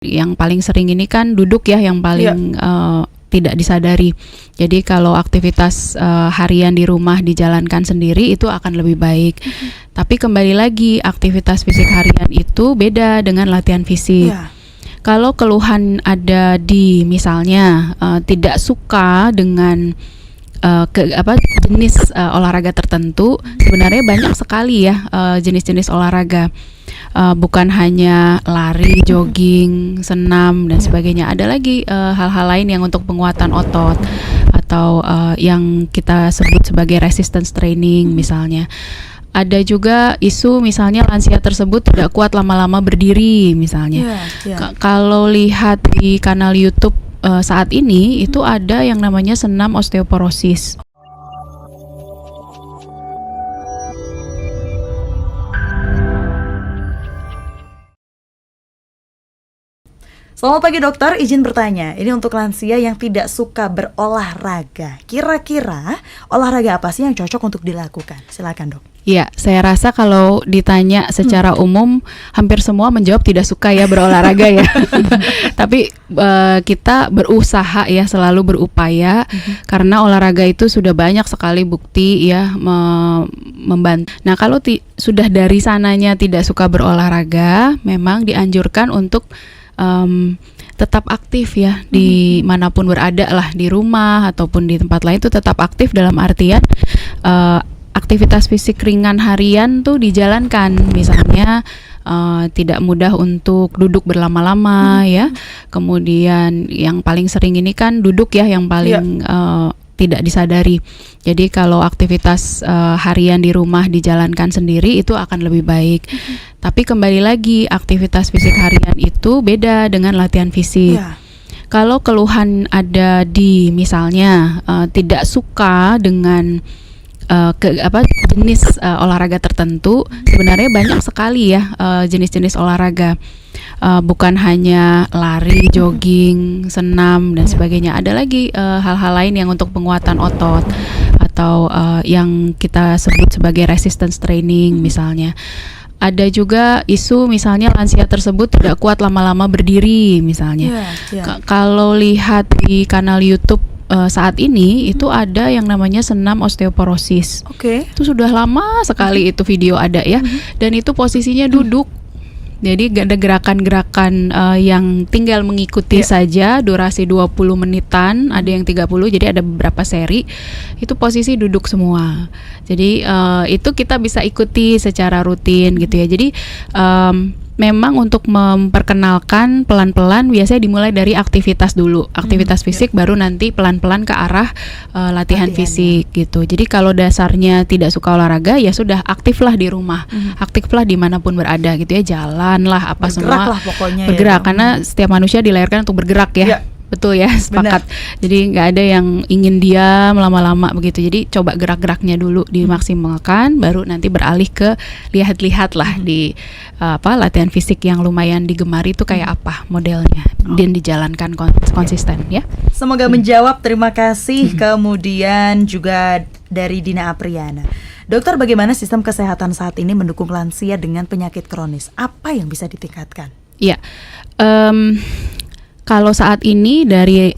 Yang paling sering ini kan duduk ya, yang paling tidak disadari. Jadi kalau aktivitas harian di rumah dijalankan sendiri itu akan lebih baik. Tapi kembali lagi, aktivitas fisik harian itu beda dengan latihan fisik. Kalau keluhan ada di misalnya tidak suka dengan jenis olahraga tertentu, sebenarnya banyak sekali ya jenis-jenis olahraga. Bukan hanya lari, jogging, senam dan sebagainya. Ada lagi hal-hal lain yang untuk penguatan otot atau yang kita sebut sebagai resistance training misalnya. Ada juga isu misalnya lansia tersebut tidak kuat lama-lama berdiri misalnya. Kalau lihat di kanal YouTube saat ini itu ada yang namanya senam osteoporosis. Selamat pagi dokter, izin bertanya. Ini untuk lansia yang tidak suka berolahraga. Kira-kira olahraga apa sih yang cocok untuk dilakukan? Silakan dok. Ya, saya rasa kalau ditanya secara umum hampir semua menjawab tidak suka ya berolahraga ya. Tapi kita berusaha ya, selalu berupaya karena olahraga itu sudah banyak sekali bukti ya membantu. Nah, kalau sudah dari sananya tidak suka berolahraga, memang dianjurkan untuk tetap aktif ya dimanapun berada lah, di rumah ataupun di tempat lain itu tetap aktif dalam artian aktivitas fisik ringan harian tuh dijalankan, misalnya tidak mudah untuk duduk berlama-lama ya, kemudian yang paling sering ini kan duduk ya, yang paling tidak disadari. Jadi kalau aktivitas harian di rumah dijalankan sendiri itu akan lebih baik. Tapi kembali lagi, aktivitas fisik harian itu beda dengan latihan fisik. Kalau keluhan ada di misalnya tidak suka dengan jenis olahraga tertentu, sebenarnya banyak sekali ya jenis-jenis olahraga. Bukan hanya lari, jogging, senam dan sebagainya. Ada lagi hal-hal lain yang untuk penguatan otot atau yang kita sebut sebagai resistance training misalnya. Ada juga isu misalnya lansia tersebut tidak kuat lama-lama berdiri misalnya. Kalau lihat di kanal YouTube saat ini itu ada yang namanya senam osteoporosis. Itu sudah lama sekali itu video ada ya. Dan itu posisinya duduk. Jadi ada gerakan-gerakan yang tinggal mengikuti saja, durasi 20 menitan, ada yang 30, jadi ada beberapa seri. Itu posisi duduk semua. Jadi itu kita bisa ikuti secara rutin gitu ya. Jadi memang untuk memperkenalkan pelan-pelan biasanya dimulai dari aktivitas dulu, aktivitas fisik baru nanti pelan-pelan ke arah latihan fisik gitu. Jadi kalau dasarnya tidak suka olahraga ya sudah aktiflah di rumah, aktiflah dimanapun berada gitu ya, jalan lah apa bergerak semua, lah pokoknya bergerak ya, karena setiap manusia dilahirkan untuk bergerak ya. Betul ya, sepakat. Benar. Jadi nggak ada yang ingin diam lama-lama begitu. Jadi coba gerak-geraknya dulu dimaksimalkan, baru nanti beralih ke lihat-lihat lah di latihan fisik yang lumayan digemari itu kayak apa modelnya dan dijalankan konsisten ya. Semoga menjawab. Terima kasih. Kemudian juga dari Dina Apriana. Dokter, bagaimana sistem kesehatan saat ini mendukung lansia dengan penyakit kronis? Apa yang bisa ditingkatkan? Iya. Kalau saat ini dari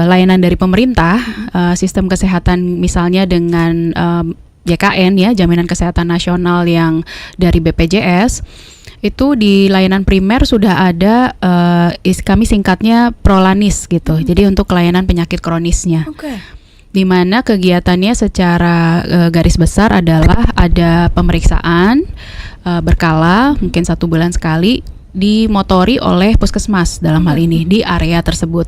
layanan dari pemerintah, sistem kesehatan misalnya dengan JKN ya, Jaminan Kesehatan Nasional yang dari BPJS, itu di layanan primer sudah ada kami singkatnya Prolanis gitu. Jadi untuk layanan penyakit kronisnya. Di mana kegiatannya secara garis besar adalah ada pemeriksaan berkala, mungkin 1 bulan sekali, dimotori oleh puskesmas dalam hal ini di area tersebut.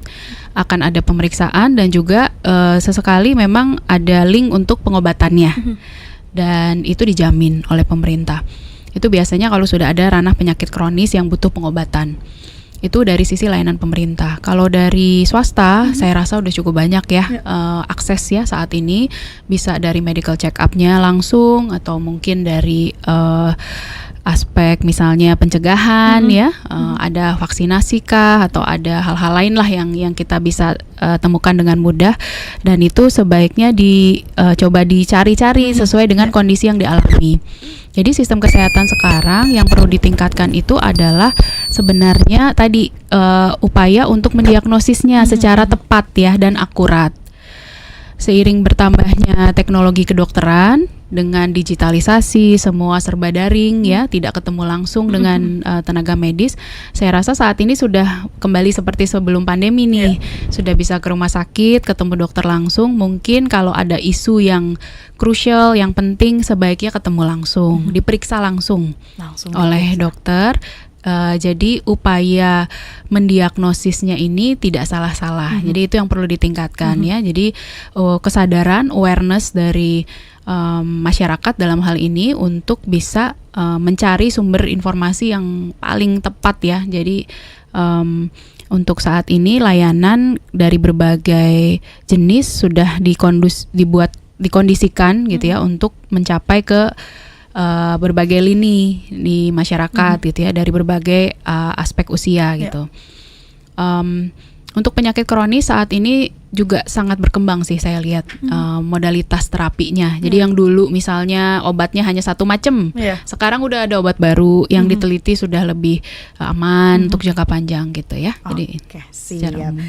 Akan ada pemeriksaan dan juga sesekali memang ada link untuk pengobatannya. Dan itu dijamin oleh pemerintah. Itu biasanya kalau sudah ada ranah penyakit kronis yang butuh pengobatan. Itu dari sisi layanan pemerintah. Kalau dari swasta, saya rasa udah cukup banyak ya akses ya saat ini. Bisa dari medical check up-nya langsung atau mungkin dari aspek misalnya pencegahan ya, ada vaksinasi kah atau ada hal-hal lain lah yang kita bisa temukan dengan mudah, dan itu sebaiknya coba dicari-cari sesuai dengan kondisi yang dialami. Jadi sistem kesehatan sekarang yang perlu ditingkatkan itu adalah sebenarnya tadi upaya untuk mendiagnosisnya secara tepat ya dan akurat. Seiring bertambahnya teknologi kedokteran dengan digitalisasi, semua serba daring ya, tidak ketemu langsung dengan tenaga medis. Saya rasa saat ini sudah kembali seperti sebelum pandemi nih. Sudah bisa ke rumah sakit, ketemu dokter langsung. Mungkin kalau ada isu yang krusial, yang penting sebaiknya ketemu langsung, diperiksa langsung oleh dokter. Jadi upaya mendiagnosisnya ini tidak salah-salah. Jadi itu yang perlu ditingkatkan ya. Jadi kesadaran, awareness dari masyarakat dalam hal ini untuk bisa mencari sumber informasi yang paling tepat ya. Jadi untuk saat ini layanan dari berbagai jenis sudah dikondisikan gitu ya untuk mencapai ke berbagai lini di masyarakat gitu ya, dari berbagai aspek usia gitu. Untuk penyakit kronis saat ini juga sangat berkembang sih saya lihat modalitas terapinya. Jadi yang dulu misalnya obatnya hanya satu macam, sekarang udah ada obat baru yang diteliti sudah lebih aman untuk jangka panjang gitu ya. Jadi siap.